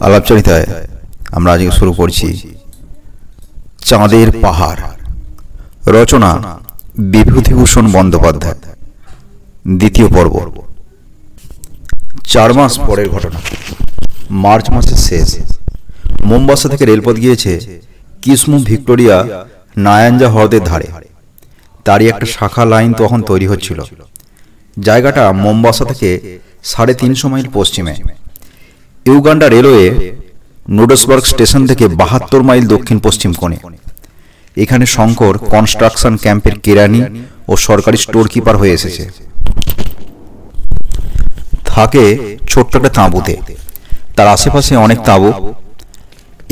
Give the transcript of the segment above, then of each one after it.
আলাপচারিতায় আমরা আজকে শুরু করছি চাঁদের পাহাড়। রচনা বিভূতিভূষণ বন্দ্যোপাধ্যায়। দ্বিতীয় পর্ব। 4 মাস পরের ঘটনা। মার্চ মাসের শেষ। মোম্বাসা থেকে রেলপথ গিয়েছে কিসমু ভিক্টোরিয়া নায়াঞ্জা হ্রদের ধারে। তারই একটা শাখা লাইন তখন তৈরি হচ্ছিল। জায়গাটা মোম্বাসা থেকে 350 মাইল পশ্চিমে। ইউগান্ডা রেলওয়ে নোডসবার্গ স্টেশন থেকে 72 মাইল দক্ষিণ পশ্চিম কোণে। এখানে শঙ্কর কনস্ট্রাকশন ক্যাম্পের কেরানি ও সরকারি স্টোর কিপার হয়ে এসেছে। থাকে ছোট্ট একটা তাঁবুতে। তার আশেপাশে অনেক তাঁবু।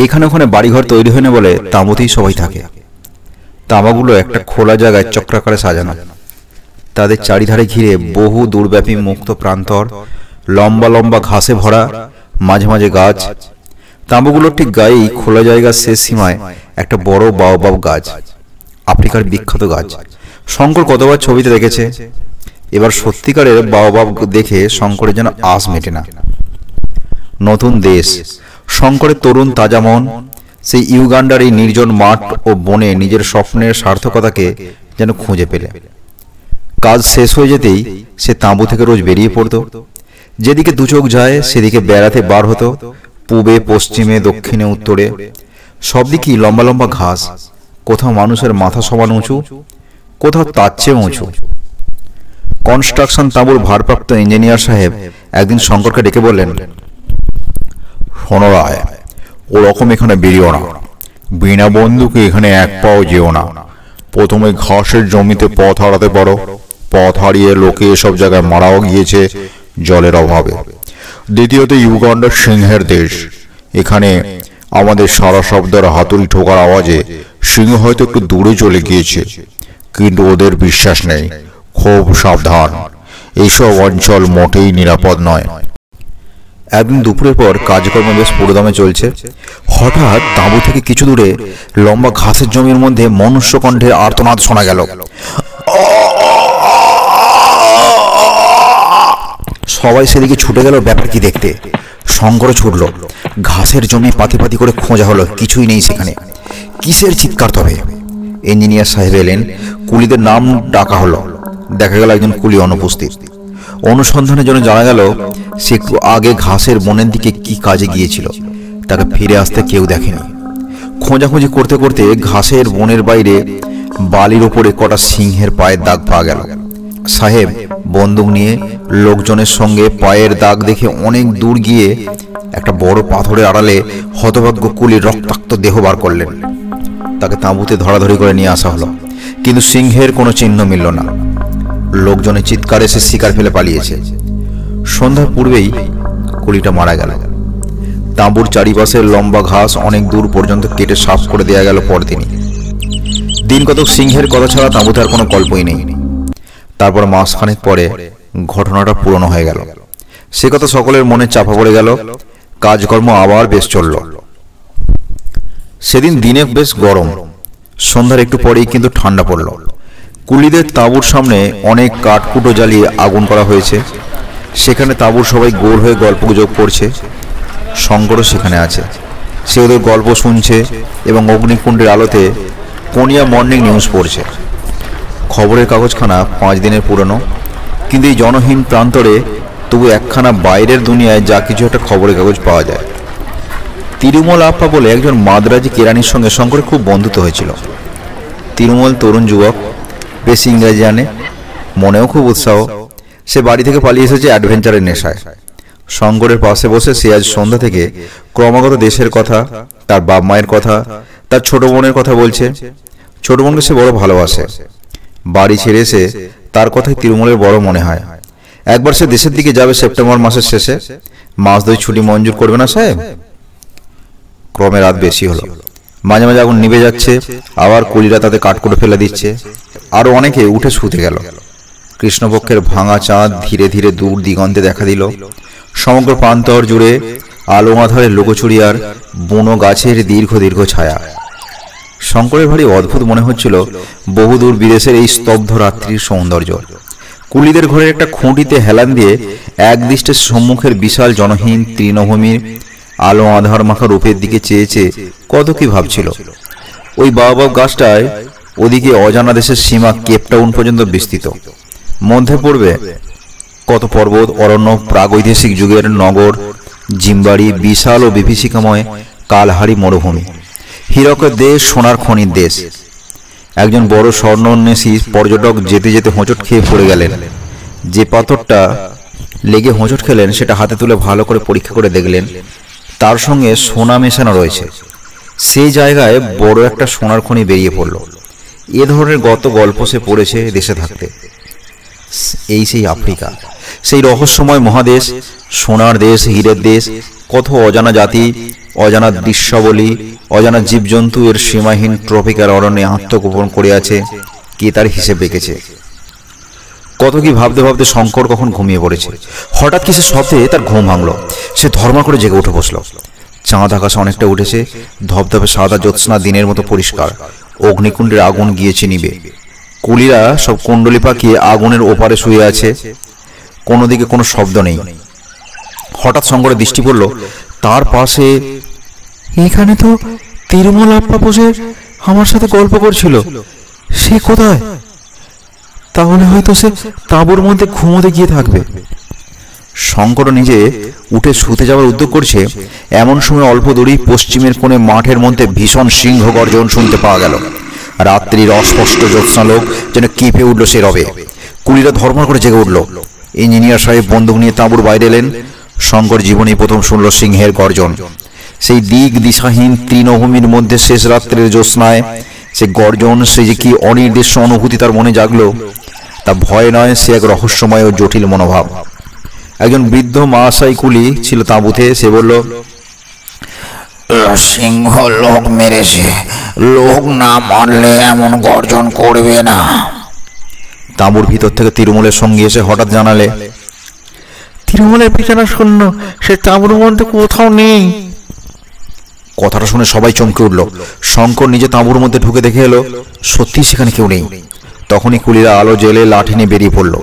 এখানে ওখানে বাড়িঘর তৈরি হয়নি বলে তাঁবুতেই সবাই থাকে। তাঁবাগুলো একটা খোলা জায়গায় চক্রাকারে সাজানো। তাদের চারিধারে ঘিরে বহু দূরব্যাপী মুক্ত প্রান্তর, লম্বা লম্বা ঘাসে ভরা, মাঝে মাঝে গাছ। তাঁবুগুলোর ঠিক গায়েই খোলা জায়গার শেষ সীমায় একটা বড় বাওবাব গাছ, আফ্রিকার বিখ্যাত গাছ। শঙ্কর কতবার ছবিতে দেখেছে। এবার সত্যিকারের বাওবাব দেখে শঙ্করের যেন আশ মেটে না। নতুন দেশ, শঙ্করের তরুণ তাজা মন সেই ইউগান্ডার এই নির্জন মাঠ ও বনে নিজের স্বপ্নের সার্থকতাকে যেন খুঁজে পেলে। কাজ শেষ হয়ে যেতেই সে তাঁবু থেকে রোজ বেরিয়ে পড়ত। যেদিকে দু চোখ যায় সেদিকে বেড়াতে বার হতো। পূবে, পশ্চিমে, দক্ষিণে, উত্তরে সব দিকেই লম্বা লম্বা ঘাস। কোথাও মানুষের মাথা সমান উঁচু, কোথাও তার চেয়ে উঁচু। কনস্ট্রাকশন তাঁবুর ভারপ্রাপ্ত ইঞ্জিনিয়ার সাহেব একদিন শঙ্করকে ডেকে বললেন, শোনো রায়, ওরকম এখানে বেরিও না। বিনা বন্দুকে এখানে এক পাও যেও না। প্রথমে ঘাসের জমিতে পথ হারাতে পারো। পথ হারিয়ে লোকে এসব জায়গায় মারাও গিয়েছে জলের অভাবে। দ্বিতীয়ত, ইউগান্ডার সিংহের দেশ। এখানে আমাদের সারা শব্দের হাতুড়ি ঠোকার আওয়াজে সিংহ হয়তো একটু দূরে চলে গিয়েছে, কিন্তু ওদের বিশ্বাস নেই। খুব সাবধান, এইসব অঞ্চল মোটেই নিরাপদ নয়। একদিন দুপুরের পর কাজকর্ম বেশ পুরোদমে চলছে। হঠাৎ তাঁবু থেকে কিছু দূরে লম্বা ঘাসের জমির মধ্যে মনুষ্য কণ্ঠের আর্তনাদ শোনা গেল। সবাই সেদিকে ছুটে গেল ব্যাপার কি দেখতে। শঙ্কর ছুটল। ঘাসের জমি পাতি পাতি করে খোঁজা হলো, কিছুই নেই সেখানে। কিসের চিৎকার তবে? ইঞ্জিনিয়ার সাহেব এলেন। কুলিদের নাম ডাকা হলো। দেখা গেল একজন কুলি অনুপস্থিত। অনুসন্ধানের জন্য জানা গেল সে একটু আগে ঘাসের বনের দিকে কি কাজে গিয়েছিল। তাকে ফিরে আসতে কেউ দেখেনি। খোঁজাখুঁজি করতে করতে ঘাসের বনের বাইরে বালির ওপরে কটা সিংহের পায়ের দাগ পাওয়া গেল। সাহেব বন্দুক নিয়ে লোকজনের সঙ্গে পায়ের দাগ দেখে অনেক দূর গিয়ে একটা বড় পাথরের আড়ালে হতভাগ্য কুলির রক্তাক্ত দেহ বার করলেন। তাকে তাঁবুতে ধরাধরি করে নিয়ে আসা হলো, কিন্তু সিংহের কোনো চিহ্ন মিলল না। লোকজনের চিৎকারে সে শিকার ফেলে পালিয়েছে। সন্ধ্যার পূর্বেই কুলিটা মারা গেল। তাঁবুর চারিপাশের লম্বা ঘাস অনেক দূর পর্যন্ত কেটে সাফ করে দেওয়া গেল পরদিনই। দিন কতক সিংহের কথা ছাড়া তাঁবুতে আর কোনো গল্পই নেই। তারপর মাসখানেক পরে ঘটনাটা পুরনো হয়ে গেল। সে কথা সকলের মনে চাপা পড়ে গেল। কাজকর্ম আবার বেশ চলল। সেদিন দিনে বেশ গরম। সন্ধ্যার একটু পরেই কিন্তু ঠান্ডা পড়ল। কুলিদের তাঁবুর সামনে অনেক কাঠকুটো জ্বালিয়ে আগুন করা হয়েছে। সেখানে তাঁবুর সবাই গোল হয়ে গল্পগুজব করছে। শঙ্করও সেখানে আছে। সে ওদের গল্প শুনছে এবং অগ্নিকুণ্ডের আলোতে কোনিয়া মর্নিং নিউজ পড়ছে। খবরের কাগজখানা 5 দিনের পুরনো, কিন্তু এই জনহীন প্রান্তরে তবু একখানা বাইরের দুনিয়ায় যা কিছু একটা খবরের কাগজ পাওয়া যায়। তিরুমল আপ্পা বলে একজন মাদ্রাজি কেরানির সঙ্গে শঙ্করের খুব বন্ধুত্ব হয়েছিল। তিরুমল তরুণ যুবক, বেশ ইংরেজি জানে, মনেও খুব উৎসাহ। সে বাড়ি থেকে পালিয়ে এসেছে অ্যাডভেঞ্চারের নেশায়। শঙ্করের পাশে বসে সে আজ সন্ধ্যা থেকে ক্রমাগত দেশের কথা, তার বাপ মায়ের কথা, তার ছোট বোনের কথা বলছে। ছোট বোনকে সে বড় ভালোবাসে। বাড়ি ছেড়ে এসে তার কথাই তিরুমলের বড় মনে হয়। একবার সে দেশের দিকে যাবে সেপ্টেম্বর মাসের শেষে। মাস 2 ছুটি মঞ্জুর করবে না সাহেব? ক্রমে রাত বেশি হলো। মাঝে মাঝে আগুন নিভে যাচ্ছে, আবার কুলিরা তাতে কাঠকুটো ফেলে দিচ্ছে। আরো অনেকে উঠে শুতে গেল। কৃষ্ণপক্ষের ভাঙা চাঁদ ধীরে ধীরে দূর দিগন্তে দেখা দিল। সমগ্র প্রান্তর জুড়ে আলো আঁধারে লুকোচুরি আর বুনো গাছের দীর্ঘ দীর্ঘ ছায়া। শঙ্করের ভারী অদ্ভুত মনে হচ্ছিল বহুদূর বিদেশের এই স্তব্ধ রাত্রির সৌন্দর্য। কুলিদের ঘরের একটা খুঁটিতে হেলান দিয়ে একদৃষ্টে সম্মুখের বিশাল জনহীন তৃণভূমির আলো আধার মাখা রূপের দিকে চেয়ে চেয়ে কত কি ভাবছিল। ওই বাওবাব গাছটায় ওদিকে অজানা দেশের সীমা কেপটাউন পর্যন্ত বিস্তৃত। মধ্যে পড়বে কত পর্বত, অরণ্য, প্রাগৈতিহাসিক যুগের নগর, জিমবাড়ি, বিশাল ও বিভীষিকাময় কালহারি মরুভূমি, হীরকের দেশ, সোনার খনির দেশ। একজন বড় স্বর্ণন্বেষী পর্যটক যেতে যেতে হোঁচট খেয়ে পড়ে গেলেন। যে পাথরটা লেগে হোঁচট খেলেন সেটা হাতে তুলে ভালো করে পরীক্ষা করে দেখলেন তার সঙ্গে সোনা মেশানো রয়েছে। সেই জায়গায় বড় একটা সোনার খনি বেরিয়ে পড়ল। এ ধরনের গল্প সে পড়েছে দেশে থাকতে। এই সেই আফ্রিকা, সেই রহস্যময় মহাদেশ, সোনার দেশ, হীরের দেশ। কত অজানা জাতি, অজানা দৃশ্যাবলী, অজানা জীবজন্তু এর সীমাহীন ট্রপিক্যাল অরণ্যে আত্মগোপন করে আছে। কে তার হিসেব রেখেছে? কত কি ভাবতে ভাবতে শঙ্কর কখন ঘুমিয়ে পড়েছে। হঠাৎ কিসের শব্দে তার ঘুম ভাঙল। সে ধর্মা করে জেগে উঠে বসল। চাঁদ আকাশে অনেকটা উঠেছে, ধবধবে সাদা জ্যোৎস্না দিনের মতো পরিষ্কার। অগ্নিকুণ্ডের আগুন গিয়েছে নিবে। কুলিরা সব কুণ্ডলি পাকিয়ে আগুনের ওপারে শুয়ে আছে। কোনো দিকে কোনো শব্দ নেই। হঠাৎ শঙ্করের দৃষ্টি পড়ল তার পাশে, এখানে তো তিরুমল আপ্পা বসে আমার সাথে গল্প করছিল। সে কোথায়? তাহলে হয়তো সে তাঁবুর মধ্যে ঘুমোতে গিয়ে থাকবে। শঙ্কর নিজে উঠে শুতে যাওয়ার উদ্যোগ করছে, এমন সময় অল্প দূরেই পশ্চিমের কোণে মাঠের মধ্যে ভীষণ সিংহ গর্জন শুনতে পাওয়া গেল। রাত্রির অস্পষ্ট জ্যোৎস্নালোক যেন কেঁপে উঠল সে রবে। কুলিরা ধর্মা করে জেগে উঠল। ইঞ্জিনিয়ার সাহেব বন্দুক নিয়ে তাঁবুর বাইরে এলেন। শঙ্কর জীবনেই প্রথম শুনল সিংহের গর্জন। সেই দিক দিশাহীন তৃণভূমির মধ্যে শেষ রাত্রের জ্যোৎস্নায় সে গর্জন, সে যে কি অনির্দিষ্ট অনুভূতি তার মনে জাগলো। তা ভয় নয়, সে এক রহস্যময় ও জটিল মনোভাব। একজন বৃদ্ধ মাসাই কুলি ছিল তাঁবুতে। সে বলল, সিংহ লোক মেরেছে, লোক না মারলে এমন গর্জন করবে না। তাঁবুর ভিতর থেকে তিরুমলের সঙ্গে এসে হঠাৎ জানালে, তিরুমলের বিছানা শূন্য, সে তাঁবুর মধ্যে কোথাও নেই। কথাটা শুনে সবাই চমকে উঠল। শঙ্কর নিজে তাঁবুর মধ্যে ঢুকে দেখে এলো সত্যি সেখানে কেউ নেই। তখনই কুলিরা আলো জেলে লাঠি নিয়ে বেরিয়ে পড়ল।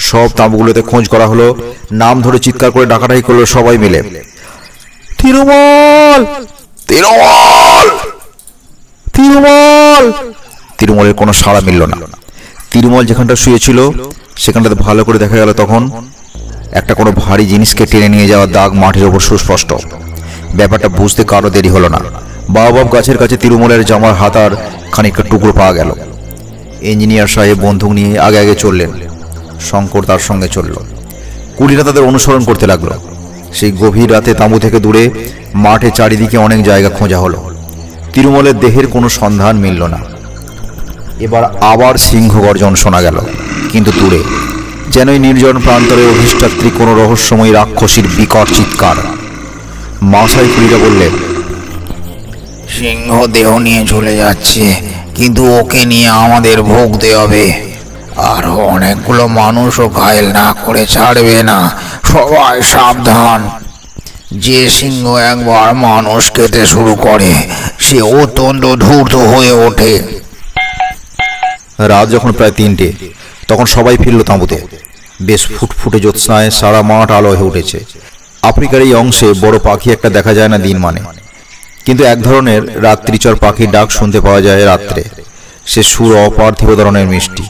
সব তাঁবুগুলোতে খোঁজ করা হলো। নাম ধরে চিৎকার করে ডাকাডাকি করলো সবাই মিলে, তিরুমল, তিরুমল, তিরুমল। তিরুমলের কোনো সাড়া মিলল না। তিরুমল যেখানটা শুয়েছিল সেখানটাতে ভালো করে দেখা গেল তখন একটা কোনো ভারী জিনিসকে টেনে নিয়ে যাওয়ার দাগ মাটির ওপর সুস্পষ্ট। ব্যাপারটা বুঝতে কারো দেরি হলো না। বাওবাব গাছের কাছে তিরুমলের জামার হাতার খানিকটা টুকরো পাওয়া গেল। ইঞ্জিনিয়ার সাহেব বন্দুক নিয়ে আগে আগে চললেন। শঙ্কর তার সঙ্গে চলল। কুলিরা তাদের অনুসরণ করতে লাগলো। সেই গভীর রাতে তাঁবু থেকে দূরে মাঠে চারিদিকে অনেক জায়গা খোঁজা হলো। তিরুমলের দেহের কোনো সন্ধান মিলল না। এবার আবার সিংহ গর্জন শোনা গেল, কিন্তু দূরে, যেন এই নির্জন প্রান্তরে অধিষ্ঠাত্রী কোনো রহস্যময় রাক্ষসীর বিকট চিৎকার। মাসাই কুলিরা বললেন, সিংহ দেহ নিয়ে চলে যাচ্ছে, কিন্তু ওকে নিয়ে আমাদের ভুগতে হবে। আর অনেকগুলো মানুষও ঘায়েল না করে ছাড়বে না। সবাই সাবধান। যে সিংহ একবার মানুষ খেতে শুরু করে সে অত্যন্ত ধূর্ত হয়ে ওঠে। রাত যখন প্রায় 3টে, তখন সবাই ফিরল তাঁবুতে। বেশ ফুটফুটে জ্যোৎস্নায় সারা মাঠ আলো হয়ে উঠেছে। আফ্রিকার এই অংশে বড় পাখি একটা দেখা যায় না দিন মানে, কিন্তু এক ধরনের রাত্রিচর পাখির ডাক শুনতে পাওয়া যায় রাত্রে। সে সুর অপার্থিব ধরনের মিষ্টি।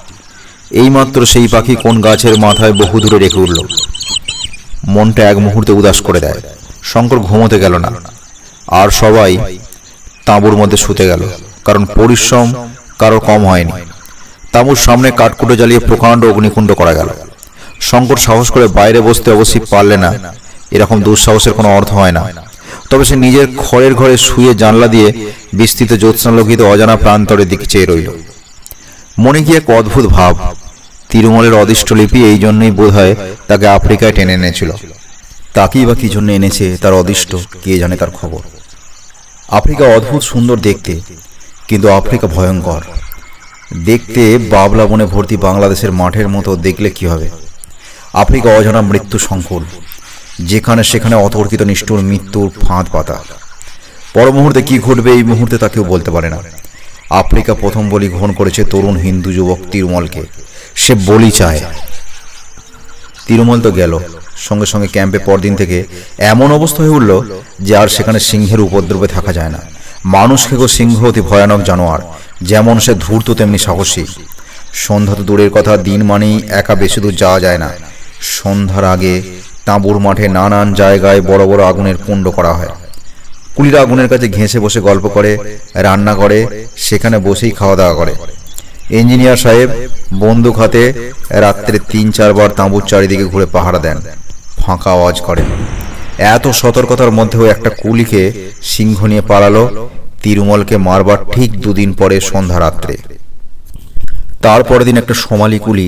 এইমাত্র সেই পাখি কোন গাছের মাথায় বহু দূরে রেখে উঠল। মনটা এক মুহূর্তে উদাস করে দেয়। শঙ্কর ঘুমোতে গেল না, আর সবাই তাঁবুর মধ্যে শুতে গেল, কারণ পরিশ্রম কারোর কম হয়নি। তাঁবুর সামনে কাঠকুটো জ্বালিয়ে প্রকাণ্ড অগ্নিকুণ্ড করা গেল। শঙ্কর সাহস করে বাইরে বসতে অবশ্যই পারলে না। এরকম দুঃসাহসের কোনো অর্থ হয় না। তবে সে নিজের খড়ের ঘরে শুয়ে জানলা দিয়ে বিস্তৃত জ্যোৎস্নালোকিত অজানা প্রান্তরের দিকে চেয়ে রইল। মনে কি এক অদ্ভুত ভাব। তিরুমলের অদিষ্টলিপি এই জন্যই বোধ হয় তাকে আফ্রিকায় টেনে এনেছিল। তাকেই বা কি জন্য এনেছে তার অদিষ্ট, কে জানে তার খবর। আফ্রিকা অদ্ভুত সুন্দর দেখতে, কিন্তু আফ্রিকা ভয়ঙ্কর দেখতে। বাবলা বনে ভর্তি বাংলাদেশের মাঠের মতো দেখলে কি হবে? আফ্রিকা অজানা মৃত্যু সংকুল, যেখানে সেখানে অতর্কিত নিষ্ঠুর মৃত্যুর ফাঁদ পাতা। পর মুহূর্তে কি ঘটবে এই মুহূর্তে তা কেউ বলতে পারে না। আফ্রিকা প্রথম বলি গ্রহণ করেছে তরুণ হিন্দু যুবক তিরুমলকে। সে বলি চায়। তিরুমল তো গেল, সঙ্গে সঙ্গে ক্যাম্পে পরদিন থেকে এমন অবস্থা হয়ে উঠল যে আর সেখানে সিংহের উপদ্রবে থাকা যায় না। মানুষ খেকো সিংহ অতি ভয়ানক জানোয়ার, যেমন সে ধূর্ত তেমনি সাহসী। সন্ধ্যা তো দূরের কথা, দিন মানেই একা বেশি দূর যাওয়া যায় না। সন্ধ্যার আগে তাঁবুর মাঠে নানান জায়গায় বড় বড় আগুনের কুণ্ড করা হয়। কুলিরা আগুনের কাছে ঘেঁষে বসে গল্প করে, রান্না করে, সেখানে বসেই খাওয়া দাওয়া করে। ইঞ্জিনিয়ার সাহেব বন্দুক হাতে রাত্রে ৩-৪ বার তাঁবুর চারিদিকে ঘুরে পাহারা দেন, ফাঁকা আওয়াজ করেন। এত সতর্কতার মধ্যেও একটা কুলিকে সিংহ নিয়ে পালালো তিরুমলকে মারবার ঠিক 2 দিন পরে সন্ধ্যা রাত্রে। তারপরের দিন একটা সোমালি কুলি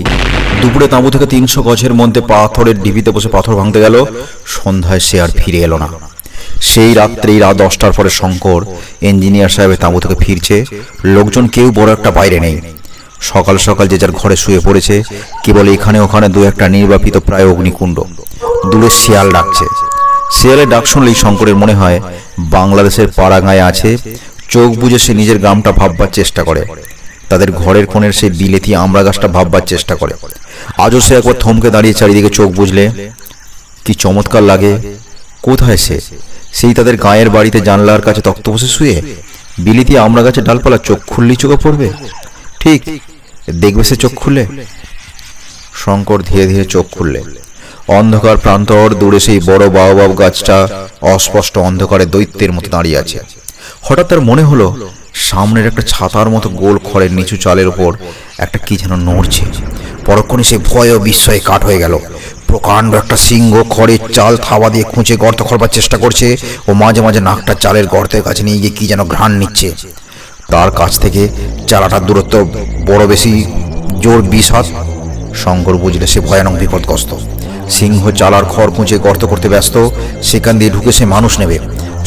দুপুরে তাঁবু থেকে ৩০০ গজের মধ্যে পাথরের ঢিবিতে বসে পাথর ভাঙতে গেল। সন্ধ্যায় সে আর ফিরে এলো না। সেই রাত্রেই রাত 10টার পরে শঙ্কর ইঞ্জিনিয়ার সাহেবের তাঁবু থেকে ফিরছে। লোকজন কেউ বড় একটা বাইরে নেই। সকাল সকাল যে যার ঘরে শুয়ে পড়েছে। কেবল এখানে ওখানে 2-1টা নির্বাপিত প্রায় অগ্নিকুণ্ড। দূরে শিয়াল ডাকছে। শিয়ালের ডাক শুনলেই শঙ্করের মনে হয় বাংলাদেশের পাড়াগাঁয়ে আছে। চোখ বুজে সে নিজের গ্রামটা ভাববার চেষ্টা করে, তাদের ঘরের কোণের সেই বিলেতি আমড়া গাছটা ভাববার চেষ্টা করে। আজও সে একবার থমকে দাঁড়িয়ে চারিদিকে চোখ বুঝলে কি চমৎকার লাগে। কোথায় সে? সেই তাদের গায়ের বাড়িতে জানলার কাছে তক্ত বসে শুয়ে বিলেতি আমড়া গাছের ডালপালা চোখ খুললেই চোখে পড়বে। ঠিক দেখবে সে চোখ খুলে। শঙ্কর ধীরে ধীরে চোখ খুললে অন্ধকার প্রান্তর দূরে সেই বড় বাওবাব গাছটা অস্পষ্ট অন্ধকারে দৈত্যের মতো দাঁড়িয়ে আছে। হঠাৎ তার মনে হলো সামনের একটা ছাতার মতো গোল খড়ের নিচু চালের উপর একটা কি যেন নড়ছে। পরক্ষণে সে ভয় ও বিস্ময়ে কাঠ হয়ে গেল। প্রকাণ্ড একটা সিংহ খড়ের চাল থাবা দিয়ে খুঁচে গর্ত করবার চেষ্টা করছে ও মাঝে মাঝে নাকটা চালের গর্তের কাছে নিয়ে গিয়ে কি যেন ঘ্রাণ নিচ্ছে। তার কাছ থেকে চালাটার দূরত্ব বড় বেশি, জোর 20 হাত। শঙ্কর বুঝলে সে ভয়ানক বিপদগ্রস্ত। সিংহ চালার খড় খুঁচে গর্ত করতে ব্যস্ত। সেখান দিয়ে ঢুকে সে মানুষ নেবে।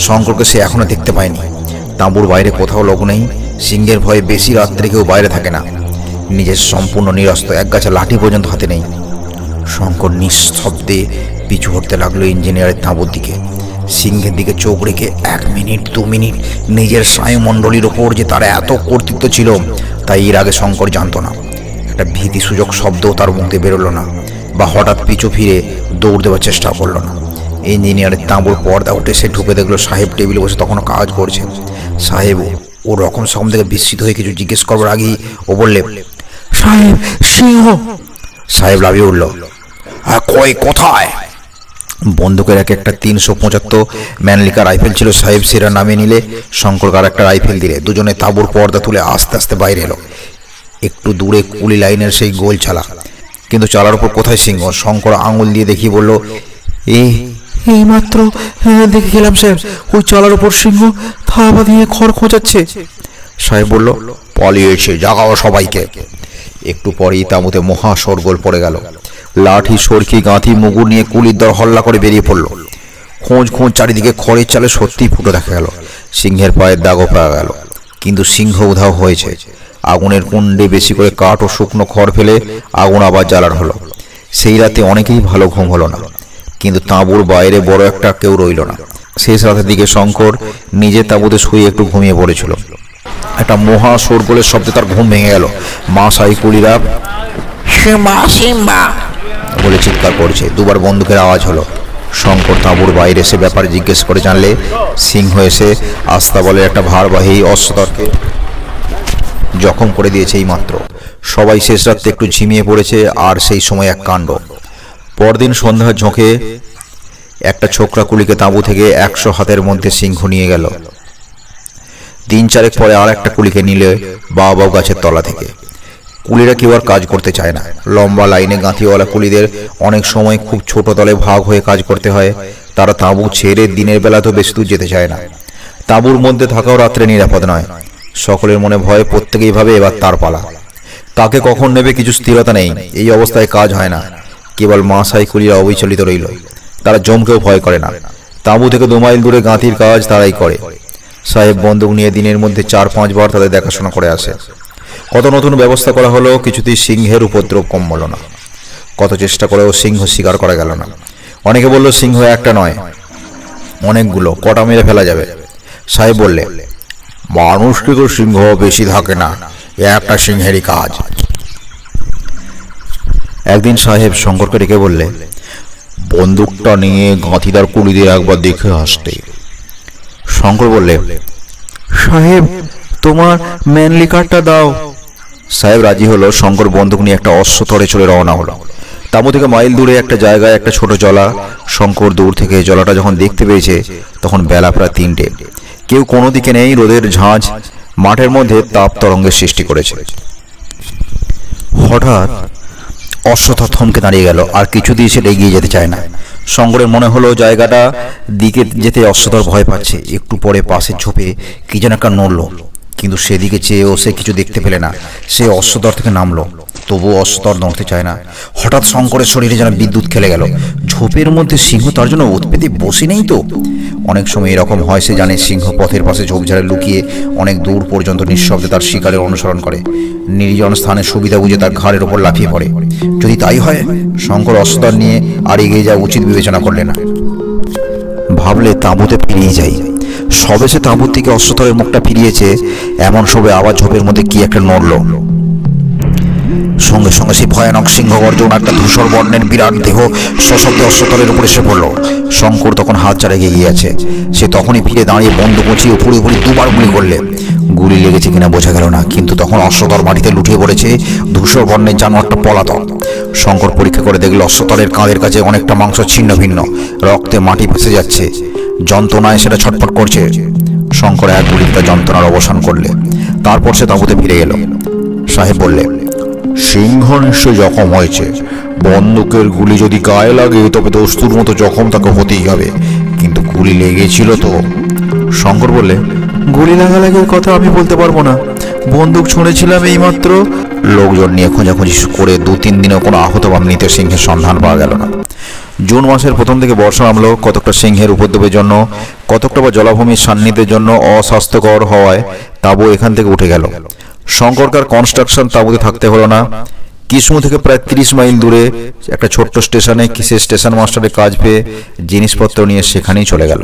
শঙ্করকে সে এখনো দেখতে পায়নি। তাঁবুর বাইরে কোথাও লোক নেই। সিংহের ভয়ে বেশি রাত্রে কেউ বাইরে থাকে না। নিজের সম্পূর্ণ নিরস্ত, এক গাছে লাঠি পর্যন্ত হাতে নেই। শঙ্কর নিঃশব্দে পিছু হটতে লাগলো ইঞ্জিনিয়ারের তাঁবুর দিকে। সিংহের দিকে চোখ রেখে 1 মিনিট 2 মিনিট নিজের স্নায়ুমণ্ডলীর ওপর যে তার এত কর্তৃত্ব ছিল তাই এর আগে শঙ্কর জানতো না। একটা ভীতিসূচক শব্দও তার মুখে বেরোলো না, বা হঠাৎ পিছু ফিরে দৌড় দেওয়ার চেষ্টা করলো না। ইঞ্জিনিয়ারের তাঁবুর পর্দা উঠে সে ঢুকে দেখলো সাহেব টেবিলে বসে তখনও কাজ করছে। সাহেব ও রকম সব থেকে বিস্মিত হয়ে কিছু জিজ্ঞেস করবার আগেই ও বললে, সাহেব, সিংহ। সাহেব লাফিয়ে উঠল, কই কোথায়? বন্দুকের একটা 375 ম্যানলিকা রাইফেল ছিল। সাহেব সেরা নামিয়ে নিলে শঙ্কর আর একটা রাইফেল দিলে দুজনে তাঁবুর পর্দা তুলে আস্তে আস্তে বাইরে এলো। একটু দূরে কুলি লাইনের সেই গোল চালা, কিন্তু চালার উপর কোথায় সিংহ? শঙ্কর আঙুল দিয়ে দেখিয়ে বলল, এই মাত্র দেখে গেলাম সাহেব, ওই চালার উপর সিংহ থাবা দিয়ে খড় খোঁচাচ্ছে। সাহেব বলল, পালিয়েছে, জাগাও সবাইকে। একটু পরেই তাঁবুতে মহা শোরগোল পড়ে গেল। লাঠি, সরকি, গাঁথি, মুগুর নিয়ে কুলির দল হল্লা করে বেরিয়ে পড়ল। খোঁজ চারিদিকে খড়ের চালে সত্যিই ফুটো দেখা গেল। সিংহের পায়ের দাগও পাওয়া গেল, কিন্তু সিংহ উধাও হয়েছে। আগুনের কুণ্ডে বেশি করে কাঠ ও শুকনো খড় ফেলে আগুন আবার জ্বালার হলো। সেই রাতে অনেকেই ভালো ঘুম হলো না, কিন্তু তাঁবুর বাইরে বড় একটা কেউ রইল না। শেষ রাতের দিকে শঙ্কর নিজে তাঁবুতে শুয়ে একটু ঘুমিয়ে পড়েছিল। একটা মহা শোরগোলের শব্দে তার ঘুম ভেঙে গেল। মা সাই কুলিরা সিম্বা সিম্বা বলে চিৎকার করছে। 2বার বন্দুকের আওয়াজ হলো। শঙ্কর তাঁবুর বাইরে এসে ব্যাপারে জিজ্ঞেস করে জানলে সিংহ এসে আস্তাবলের একটা ভারবাহী অশ্বতরকে জখম করে দিয়েছে এই মাত্র। সবাই শেষ রাত্রে একটু ঝিমিয়ে পড়েছে। আর সেই সময় এক কাণ্ড। পরদিন সন্ধ্যার ঝোঁকে একটা ছোকরা কুলিকে তাঁবু থেকে 100 হাতের মধ্যে সিংহ নিয়ে গেল। 3-4 পরে আর একটা কুলিকে নিলে বাওবাব গাছের তলা থেকে। কুলিরা কেউ আর কাজ করতে চায় না। লম্বা লাইনে গাঁথিওয়ালা কুলিদের অনেক সময় খুব ছোট দলে ভাগ হয়ে কাজ করতে হয়। তারা তাঁবু ছেড়ে দিনের বেলাতেও বেশি দূর যেতে চায় না। তাঁবুর মধ্যে থাকাও রাত্রে নিরাপদ নয়। সকলের মনে ভয়, প্রত্যেকেই ভাবে এবার তার পালা। কাকে কখন নেবে কিছু স্থিরতা নেই। এই অবস্থায় কাজ হয় না। কেবল মাসাই কুলিরা অবিচলিত রইল। তারা জমকেও ভয় করে না। তাঁবু থেকে 2 মাইল দূরে গাঁথির কাজ তারাই করে। সাহেব বন্দুক নিয়ে দিনের মধ্যে 4-5 বার তাদের দেখাশোনা করে আসে। কত নতুন ব্যবস্থা করা হলো, কিছুতেই সিংহের উপদ্রব কম হলো না। কত চেষ্টা করেও সিংহ শিকার করা গেল না। অনেকে বলল সিংহ একটা নয়, অনেকগুলো, কটা মেরে ফেলা যাবে। সাহেব বললে, মানুষকে তো সিংহ বেশি থাকে না, একটা সিংহেরই কাজ। একদিন সাহেব শঙ্করকে ডেকে বললে, বন্দুকটা নিয়ে গাঁথিদার কুলিদের একবার দেখে আসতে। শঙ্কর বললে, সাহেব, তোমার ম্যানলি কার্ডটা দাও। সাহেব রাজি হলো। শঙ্কর বন্দুক নিয়ে একটা অশ্বতরে চলে রওনা হলো। তাঁবু থেকে মাইল দূরে একটা জায়গায় একটা ছোট জলা। শঙ্কর দূর থেকে জলাটা যখন দেখতে পেয়েছে তখন বেলা প্রায় 3টে। কেউ কোনো দিকে নেই। রোদের ঝাঁঝ মাঠের মধ্যে তাপ তরঙ্গের সৃষ্টি করেছে। হঠাৎ অশ্বথর থমকে দাঁড়িয়ে গেল, আর কিছু দিয়ে সে এগিয়ে যেতে চায় না। শঙ্করের মনে হলো জায়গাটা দিকে যেতে অশ্বথর ভয় পাচ্ছে। একটু পরে পাশের ঝোপে কি যেন একটা নড়ল, কিন্তু সেদিকে চেয়েও সে কিছু দেখতে পেলে না। সে অশ্বতর থেকে নামলো, তবুও অশ্বতর নড়তে চায় না। হঠাৎ শঙ্করের শরীরে যেন বিদ্যুৎ খেলে গেল। ঝোপের মধ্যে সিংহ তার জন্য উৎপেতে বসে নেই তো। অনেক সময় এরকম হয়, সে জানে সিংহ পথের পাশে ঝোপঝাড়ে লুকিয়ে অনেক দূর পর্যন্ত নিঃশব্দে তার শিকারের অনুসরণ করে। নির্জন স্থানে সুবিধা বুঝে তার ঘাড়ের ওপর লাফিয়ে পড়ে। যদি তাই হয়, শঙ্কর অশ্বতর নিয়ে আর এগিয়ে যাওয়া উচিত বিবেচনা করলে না। ভাবলে তাঁবুতে ফিরিয়ে যাই। সবে সে তাঁবুর থেকে অশ্বতরের মুখটা ফিরিয়েছে, এমন সবে আবার ঝোপের মধ্যে কি একটা নড়ল। সঙ্গে সঙ্গে সেই ভয়ানক সিংহ গর্জন, একটা ধূসর বর্ণের বিরাট দেহ সশব্দে অশ্বতরের উপর এসে পড়ল। শঙ্কর তখন হাত ছাড়া এগিয়ে আছে। সে তখনই ফিরে দাঁড়িয়ে বন্দুক উঁচিয়ে উপরে উপরে দুবার গুলি করলে। গুলি লেগেছে কিনা বোঝা গেল না, কিন্তু তখন অশ্বতর মাটিতে লুটিয়ে পড়েছে। ধূসর বর্ণের জানোয়ারটা পলাতক। শঙ্কর পরীক্ষা করে দেখল অশ্বতরের কাঁধের কাছে অনেকটা মাংস ছিন্ন ভিন্ন, রক্তে মাটি ভেসে যাচ্ছে। যন্ত্রণায় সেটা ছটফট করছে। শঙ্কর এক গুলিতে তার যন্ত্রণার অবসান করলে। তারপর সে তাঁবুতে ফিরে এলো। সাহেব বললে, সিংহ নিশ্চয় জখম হয়েছে। বন্দুকের গুলি যদি গায়ে লাগে তবে দস্তুর মতো জখম তাকে হতেই হবে, কিন্তু গুলি লেগেছিল তো। শঙ্কর বললে, গুলি লাগালাগির কথা আমি বলতে পারবো না, বন্দুক ছুঁড়েছিলাম এইমাত্র। লোকজন নিয়ে খোঁজাখুঁজি করে 2-3 দিনেও কোনো আহত বা মৃত সিংহের সন্ধান পাওয়া গেল না। জুন মাসের প্রথম থেকে বর্ষা নামলো। কতকটা সিংহের উপদ্রবের জন্য, কতকটা বা জলাভূমির সান্নিধ্যের জন্য অস্বাস্থ্যকর হওয়ায় তাঁবু এখান থেকে উঠে গেল। শঙ্করকার কনস্ট্রাকশন তাঁবুতে থাকতে হলো না। কিসমু থেকে প্রায় 30 মাইল দূরে একটা ছোট্ট স্টেশনে কিসের স্টেশন মাস্টারের কাজ পেয়ে জিনিসপত্র নিয়ে সেখানেই চলে গেল।